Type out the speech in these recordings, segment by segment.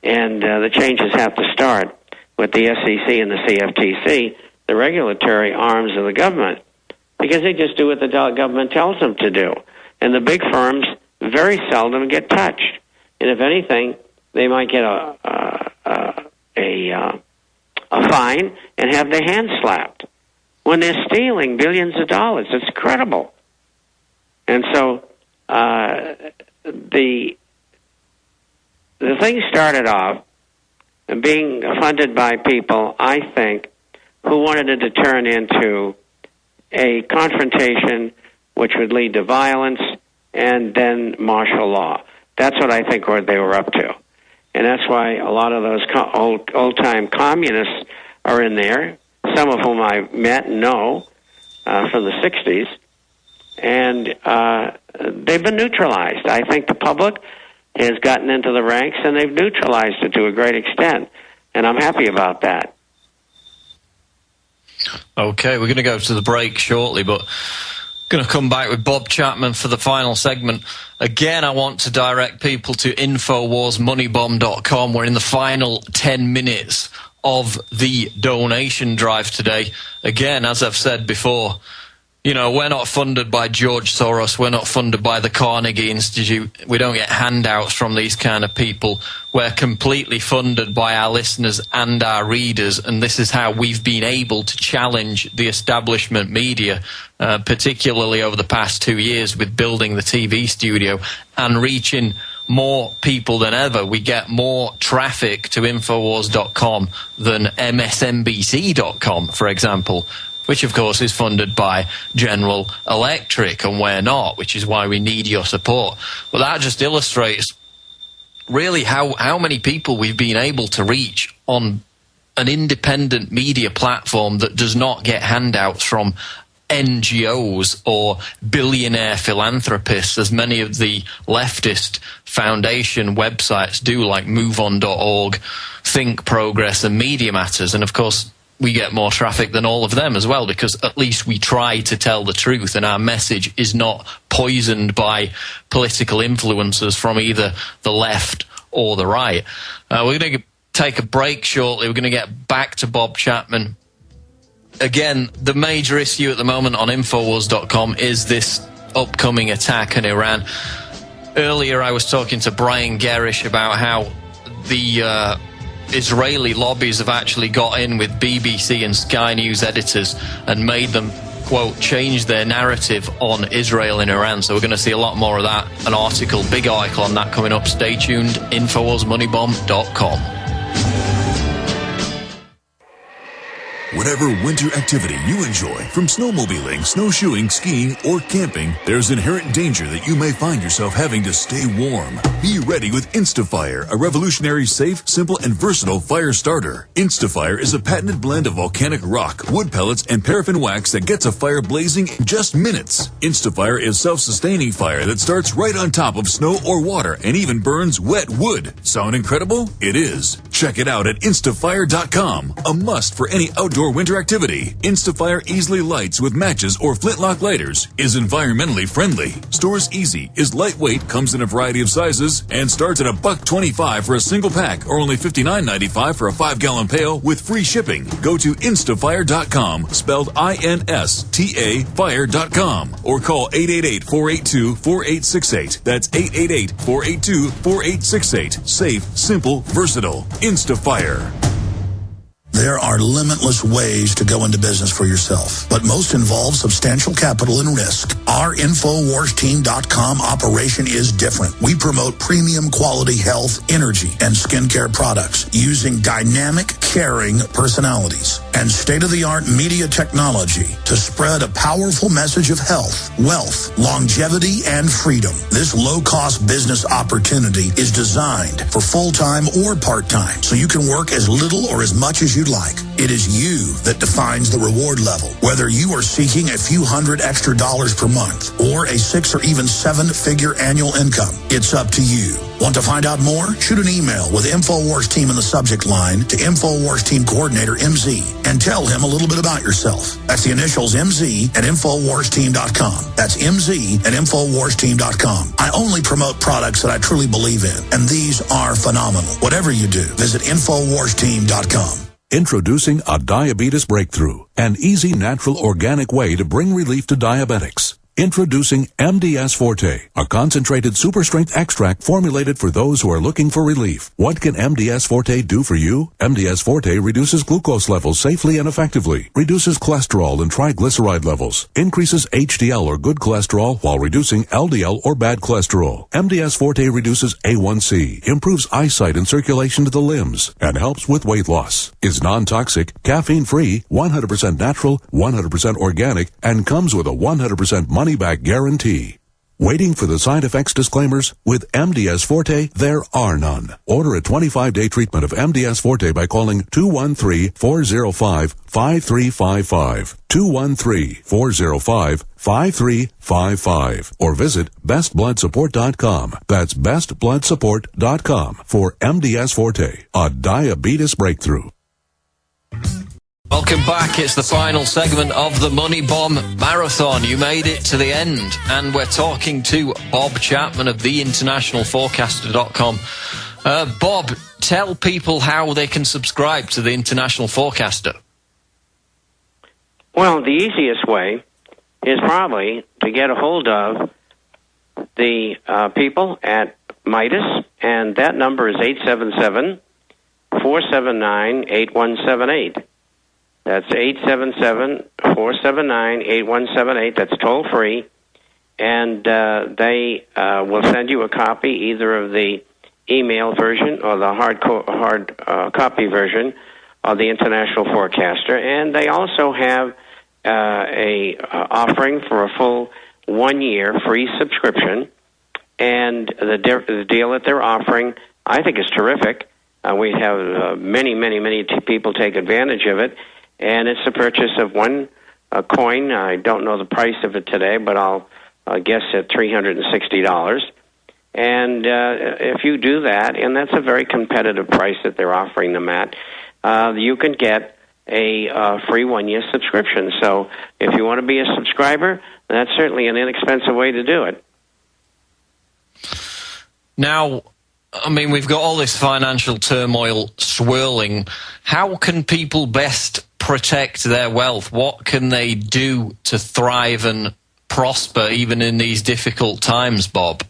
And the changes have to start with the SEC and the CFTC, the regulatory arms of the government, because they just do what the government tells them to do. And the big firms very seldom get touched. And if anything, they might get a fine and have their hands slapped when they're stealing billions of dollars. It's incredible. And so the thing started off being funded by people, I think, who wanted it to turn into a confrontation which would lead to violence and then martial law. That's what I think they were up to. And that's why a lot of those old-time communists are in there, some of whom I met and know from the 60s. And they've been neutralized. I think the public has gotten into the ranks, and they've neutralized it to a great extent. And I'm happy about that. Okay, we're going to go to the break shortly, but going to come back with Bob Chapman for the final segment. Again, I want to direct people to InfoWarsMoneyBomb.com. We're in the final 10 minutes of the donation drive today. Again, as I've said before, you know, we're not funded by George Soros. We're not funded by the Carnegie Institute. We don't get handouts from these kind of people. We're completely funded by our listeners and our readers, and this is how we've been able to challenge the establishment media, particularly over the past 2 years with building the TV studio and reaching more people than ever. We get more traffic to Infowars.com than MSNBC.com, for example, which of course is funded by General Electric, and we're not, which is why we need your support. But that just illustrates really how many people we've been able to reach on an independent media platform that does not get handouts from NGOs or billionaire philanthropists, as many of the leftist foundation websites do, like MoveOn.org, Think Progress, and Media Matters. And of course, we get more traffic than all of them as well, because at least we try to tell the truth and our message is not poisoned by political influences from either the left or the right. We're going to take a break shortly. We're going to get back to Bob Chapman. Again, the major issue at the moment on Infowars.com is this upcoming attack on Iran. Earlier I was talking to Brian Gerrish about how the Israeli lobbies have actually got in with BBC and Sky News editors and made them, quote, change their narrative on Israel and Iran. So we're going to see a lot more of that. An article, big article on that coming up. Stay tuned. InfoWarsMoneyBomb.com. Whatever winter activity you enjoy, from snowmobiling, snowshoeing, skiing, or camping, there's inherent danger that you may find yourself having to stay warm. Be ready with InstaFire, a revolutionary, safe, simple, and versatile fire starter. InstaFire is a patented blend of volcanic rock, wood pellets, and paraffin wax that gets a fire blazing in just minutes. InstaFire is self-sustaining fire that starts right on top of snow or water and even burns wet wood. Sound incredible? It is. Check it out at instafire.com. A must for any outdoor winter activity. InstaFire easily lights with matches or flintlock lighters, is environmentally friendly, stores easy, is lightweight, comes in a variety of sizes, and starts at $1.25 for a single pack or only $59.95 for a 5-gallon pail with free shipping. Go to instafire.com, spelled INSTA fire.com, or call 888-482-4868. That's 888-482-4868. Safe, simple, versatile. InstaFire. There are limitless ways to go into business for yourself, but most involve substantial capital and risk. Our InfoWarsTeam.com operation is different. We promote premium quality health, energy, and skincare products using dynamic, caring personalities and state-of-the-art media technology to spread a powerful message of health, wealth, longevity, and freedom. This low-cost business opportunity is designed for full-time or part-time, so you can work as little or as much as you'd like. It is you that defines the reward level. Whether you are seeking a few $100 extra per month or a 6 or even 7-figure annual income, it's up to you. Want to find out more? Shoot an email with InfoWars Team in the subject line to InfoWars Team Coordinator MZ and tell him a little bit about yourself. That's the initials MZ at InfoWarsTeam.com. That's MZ at InfoWarsTeam.com. I only promote products that I truly believe in, and these are phenomenal. Whatever you do, visit InfoWarsTeam.com. Introducing a diabetes breakthrough, an easy, natural, organic way to bring relief to diabetics. Introducing MDS Forte, a concentrated super-strength extract formulated for those who are looking for relief. What can MDS Forte do for you? MDS Forte reduces glucose levels safely and effectively, reduces cholesterol and triglyceride levels, increases HDL or good cholesterol while reducing LDL or bad cholesterol. MDS Forte reduces A1C, improves eyesight and circulation to the limbs, and helps with weight loss. Is non-toxic, caffeine-free, 100% natural, 100% organic, and comes with a 100% money-back guarantee. Waiting for the side effects disclaimers? With MDS Forte, there are none. Order a 25-day treatment of MDS Forte by calling 213-405-5355. 213-405-5355. Or visit bestbloodsupport.com. That's bestbloodsupport.com for MDS Forte, a diabetes breakthrough. Welcome back. It's the final segment of the Money Bomb Marathon. You made it to the end, and we're talking to Bob Chapman of theinternationalforecaster.com. Bob, tell people how they can subscribe to the International Forecaster. Well, the easiest way is probably to get a hold of the people at Midas, and that number is 877-479-8178. That's 877-479-8178. That's toll-free. And they will send you a copy, either of the email version or the hard copy version of the International Forecaster. And they also have a offering for a full 1-year free subscription. And the deal that they're offering, I think, is terrific. We have many people take advantage of it. And it's the purchase of one coin. I don't know the price of it today, but I'll guess at $360. And if you do that, and that's a very competitive price that they're offering them at, you can get a free 1-year subscription. So if you want to be a subscriber, that's certainly an inexpensive way to do it. Now, I mean, we've got all this financial turmoil swirling. How can people best protect their wealth? What can they do to thrive and prosper even in these difficult times, Bob?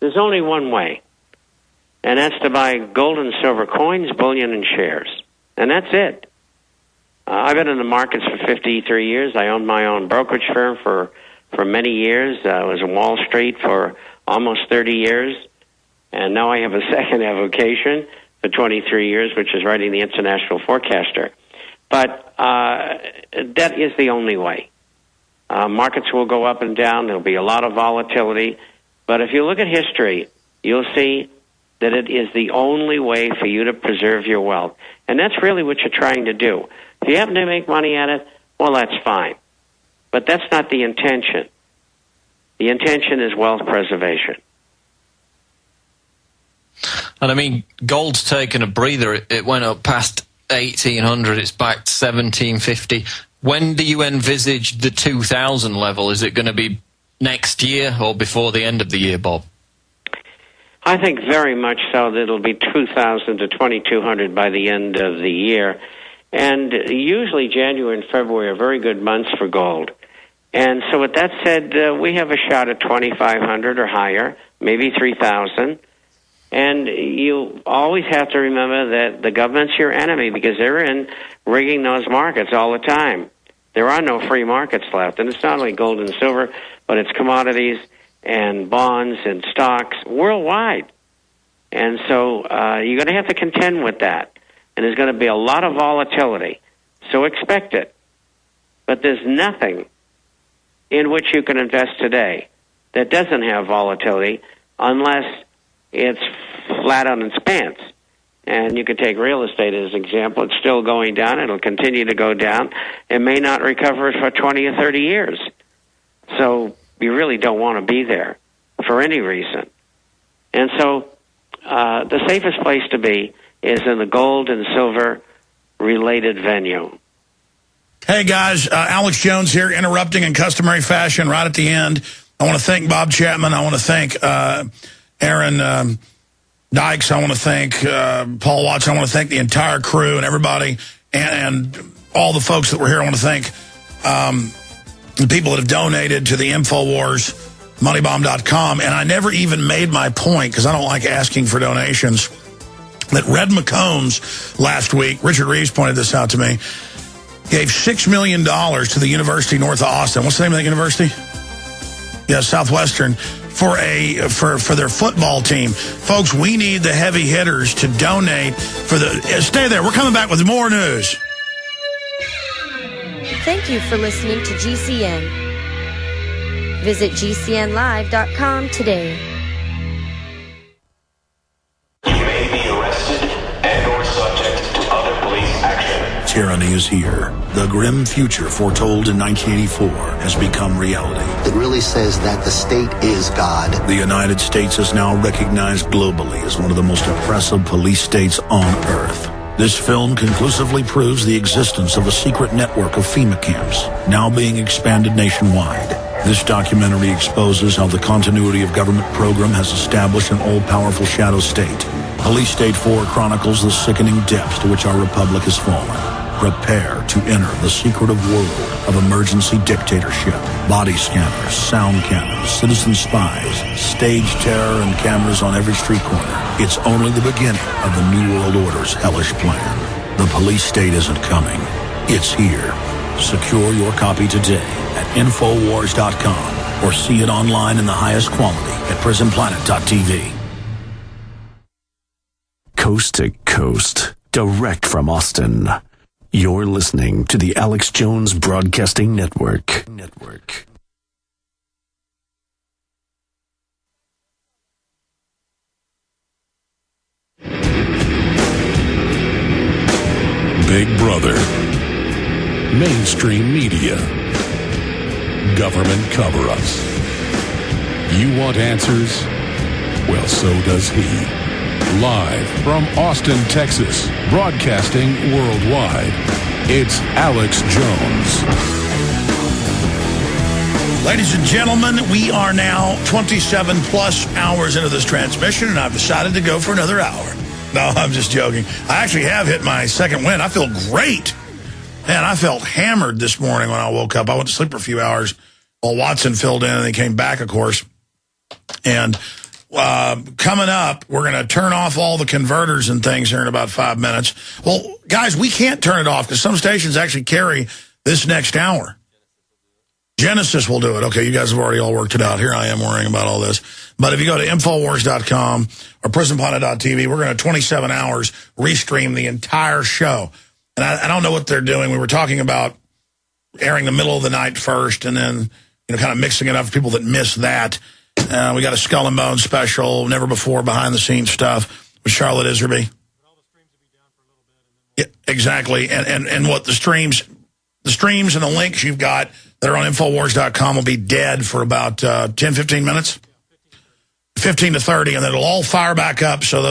There's only one way, and that's to buy gold and silver coins, bullion, and shares. And that's it. I've been in the markets for 53 years. I owned my own brokerage firm for many years. I was in Wall Street for almost 30 years. And now I have a second avocation for 23 years, which is writing the International Forecaster. But that is the only way. Markets will go up and down. There'll be a lot of volatility. But if you look at history, you'll see that it is the only way for you to preserve your wealth. And that's really what you're trying to do. If you happen to make money at it, well, that's fine. But that's not the intention. The intention is wealth preservation. And I mean, gold's taken a breather. It went up past 1,800. It's back to 1,750. When do you envisage the 2,000 level? Is it going to be next year or before the end of the year, Bob? I think very much so that it'll be 2,000 to 2,200 by the end of the year. And usually January and February are very good months for gold. And so with that said, we have a shot at 2,500 or higher, maybe 3,000. And you always have to remember that the government's your enemy because they're in rigging those markets all the time. There are no free markets left. And it's not only gold and silver, but it's commodities and bonds and stocks worldwide. And so you're going to have to contend with that. And there's going to be a lot of volatility. So expect it. But there's nothing in which you can invest today that doesn't have volatility unless it's flat on its pants. And you could take real estate as an example. It's still going down. It'll continue to go down. It may not recover for 20 or 30 years. So you really don't want to be there for any reason. And so the safest place to be is in the gold and silver related venue. Hey, guys, Alex Jones here, interrupting in customary fashion right at the end. I want to thank Bob Chapman. I want to thank Aaron Dykes. I want to thank Paul Watts. I want to thank the entire crew and everybody and all the folks that were here. I want to thank the people that have donated to the InfoWars, moneybomb.com. And I never even made my point, because I don't like asking for donations, that Red McCombs last week, Richard Reeves pointed this out to me, gave $6 million to the University north of Austin. What's the name of that university? Yeah, Southwestern, for their football team. Folks, we need the heavy hitters to donate for the... Stay there. We're coming back with more news. Thank you for listening to GCN. Visit GCNlive.com today. You may be arrested and/or subject to other police action. Tyranny is here. The grim future foretold in 1984 has become reality. It really says that the state is God. The United States is now recognized globally as one of the most oppressive police states on Earth. This film conclusively proves the existence of a secret network of FEMA camps, now being expanded nationwide. This documentary exposes how the continuity of government program has established an all-powerful shadow state. Police State 4 chronicles the sickening depths to which our republic has fallen. Prepare to enter the secretive world of emergency dictatorship. Body scanners, sound cannons, citizen spies, stage terror, and cameras on every street corner. It's only the beginning of the New World Order's hellish plan. The police state isn't coming. It's here. Secure your copy today at Infowars.com or see it online in the highest quality at PrisonPlanet.tv. Coast to coast, direct from Austin. You're listening to the Alex Jones Broadcasting Network. Big Brother, mainstream media, government cover-ups. You want answers? Well, so does he. Live from Austin, Texas, broadcasting worldwide, it's Alex Jones. Ladies and gentlemen, we are now 27 plus hours into this transmission, and I've decided to go for another hour. No, I'm just joking. I actually have hit my second win. I feel great. Man, I felt hammered this morning when I woke up. I went to sleep for a few hours while Watson filled in, and he came back, of course. And coming up, we're going to turn off all the converters and things here in about 5 minutes. Well, guys, we can't turn it off because some stations actually carry this next hour. Genesis will do it. Okay, you guys have already all worked it out. Here I am worrying about all this. But if you go to Infowars.com or PrisonPlanet.tv, we're going to 27 hours restream the entire show. And I don't know what they're doing. We were talking about airing the middle of the night first and then, kind of mixing it up for people that miss that. We got a Skull and Bones special, never before behind-the-scenes stuff with Charlotte Iserbyt. Yeah, exactly. And what the streams and the links you've got that are on Infowars.com will be dead for about 10, 15 minutes? 15 to 30, and then it'll all fire back up so